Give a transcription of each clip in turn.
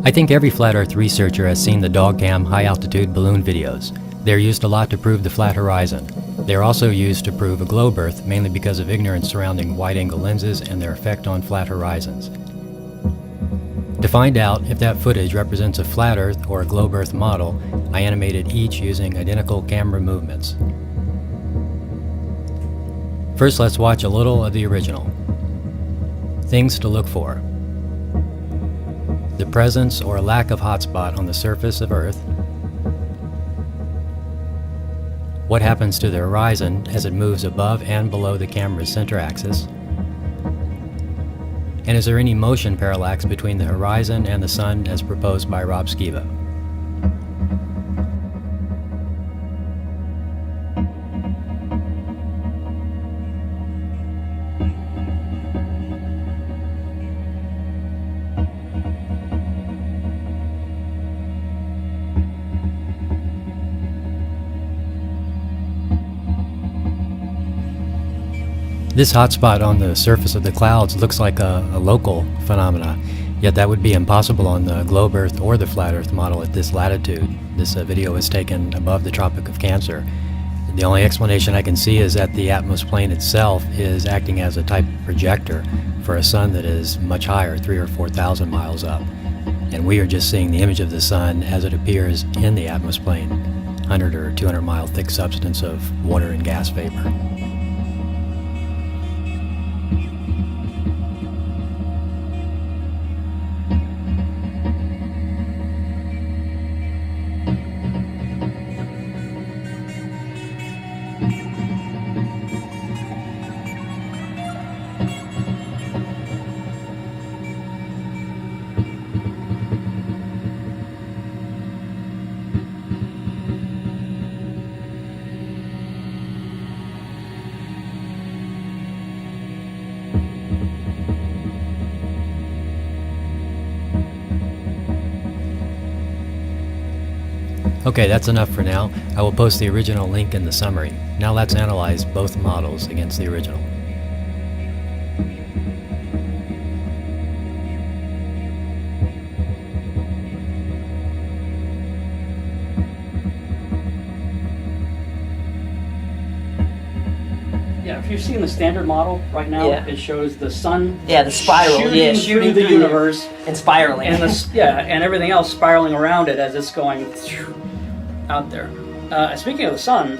I think every flat Earth researcher has seen the dog-cam high-altitude balloon videos. They're used a lot to prove the flat horizon. They're also used to prove a globe Earth, mainly because of ignorance surrounding wide-angle lenses and their effect on flat horizons. To find out if that footage represents a flat Earth or a globe Earth model, I animated each using identical camera movements. First, let's watch a little of the original. Things to look for: the presence or lack of hotspot on the surface of Earth, what happens to the horizon as it moves above and below the camera's center axis, and is there any motion parallax between the horizon and the sun as proposed by Rob Skiba. This hotspot on the surface of the clouds looks like a local phenomena, yet that would be impossible on the globe Earth or the flat Earth model at this latitude. This video was taken above the Tropic of Cancer. The only explanation I can see is that the atmos plane itself is acting as a type of projector for a sun that is much higher, 3,000 or 4,000 miles up. And we are just seeing the image of the sun as it appears in the atmos plane, 100 or 200 mile thick substance of water and gas vapor. Okay, that's enough for now. I will post the original link in the summary. Now let's analyze both models against the original. Yeah, if you've seen the standard model right now, it shows the sun the spiral, shooting through the universe and spiraling, and and everything else spiraling around it as it's going out there. Speaking of the sun,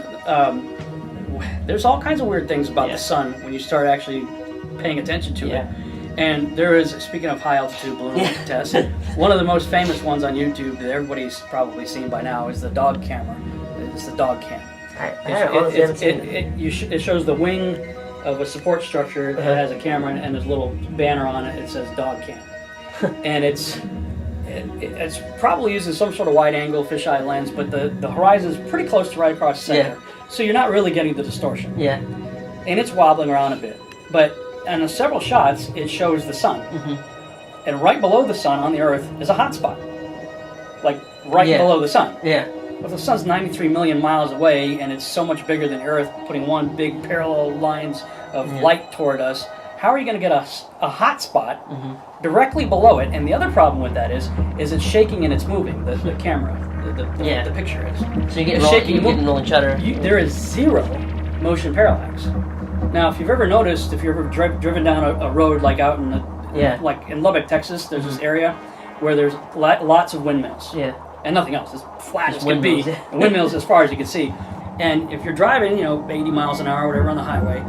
there's all kinds of weird things about the sun when you start actually paying attention to it. And there is, speaking of high altitude balloon tests, one of the most famous ones on YouTube that everybody's probably seen by now is the dog camera. It's the dog cam. It shows the wing of a support structure that has a camera and there's a little banner on it. It says dog cam, and it's probably using some sort of wide angle fisheye lens, but the horizon is pretty close to right across the center, so you're not really getting the distortion. And it's wobbling around a bit, but in several shots it shows the sun, and right below the sun on the Earth is a hot spot, like below the sun. Well, the sun's 93 million miles away, and it's so much bigger than Earth, putting one big parallel lines of light toward us. How are you going to get a hot spot directly below it? And the other problem with that is it's shaking and it's moving. The camera, the picture is. So you get rolling shutter. There is zero motion parallax. Now, if you've ever noticed, if you've ever driven down a road like out in like in Lubbock, Texas, there's this area where there's lots of windmills. And nothing else. It's flat as can be. Windmills as far as you can see. And if you're driving, 80 miles an hour, whatever, on the highway,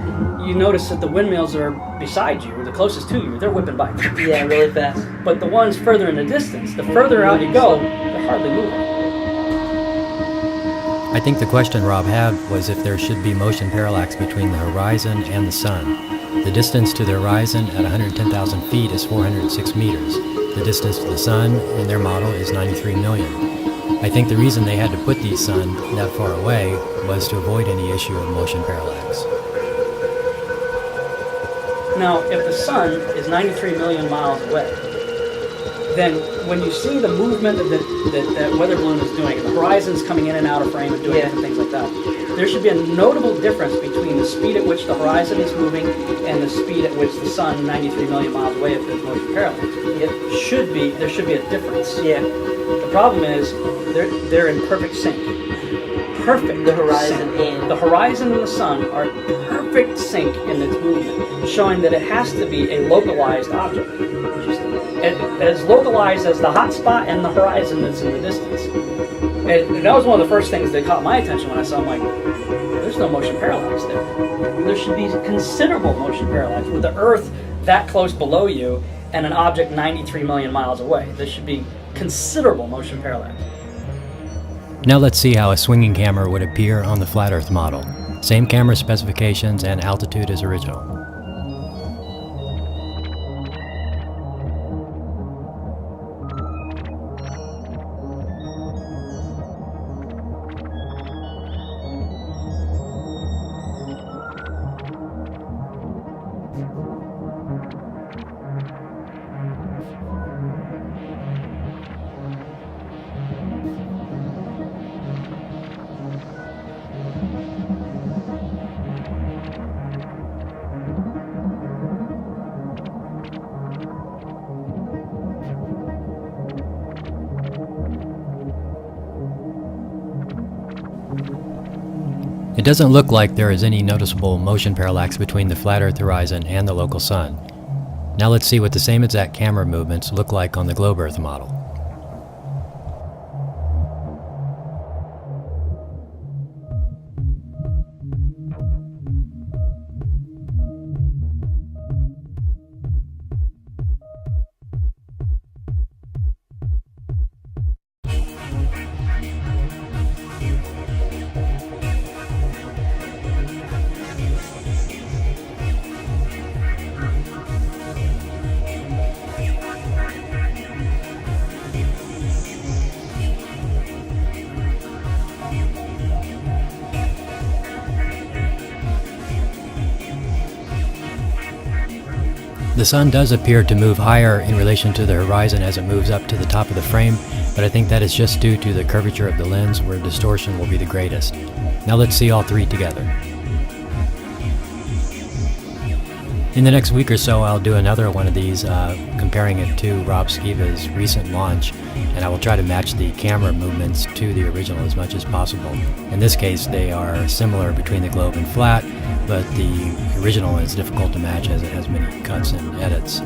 you notice that the windmills are beside you, or the closest to you, they're whipping by. Really fast. But the ones further in the distance, the further out you go, they're hardly moving. I think the question Rob had was if there should be motion parallax between the horizon and the sun. The distance to the horizon at 110,000 feet is 406 meters. The distance to the sun in their model is 93 million. I think the reason they had to put these sun that far away was to avoid any issue of motion parallax. Now, if the sun is 93 million miles away, then when you see the movement that weather balloon is doing, and the horizon's coming in and out of frame and doing different things like that, there should be a notable difference between the speed at which the horizon is moving and the speed at which the sun, 93 million miles away, if there's motion parallax. There should be a difference. Yeah. The problem is they're in perfect sync. Perfect. The horizon sync. and The horizon and the sun are perfect sync in its movement, showing that it has to be a localized object. As localized as the hot spot and the horizon that's in the distance. And that was one of the first things that caught my attention when I saw them. Like, there's no motion parallax there. There should be considerable motion parallax with the Earth that close below you and an object 93 million miles away. There should be considerable motion parallax. Now let's see how a swinging camera would appear on the flat Earth model. Same camera specifications and altitude as original. It doesn't look like there is any noticeable motion parallax between the flat Earth horizon and the local sun. Now let's see what the same exact camera movements look like on the globe Earth model. The sun does appear to move higher in relation to the horizon as it moves up to the top of the frame, but I think that is just due to the curvature of the lens where distortion will be the greatest. Now let's see all three together. In the next week or so, I'll do another one of these, comparing it to Rob Skiba's recent launch, and I will try to match the camera movements to the original as much as possible. In this case, they are similar between the globe and flat, but the original is difficult to match as it has many cuts and edits.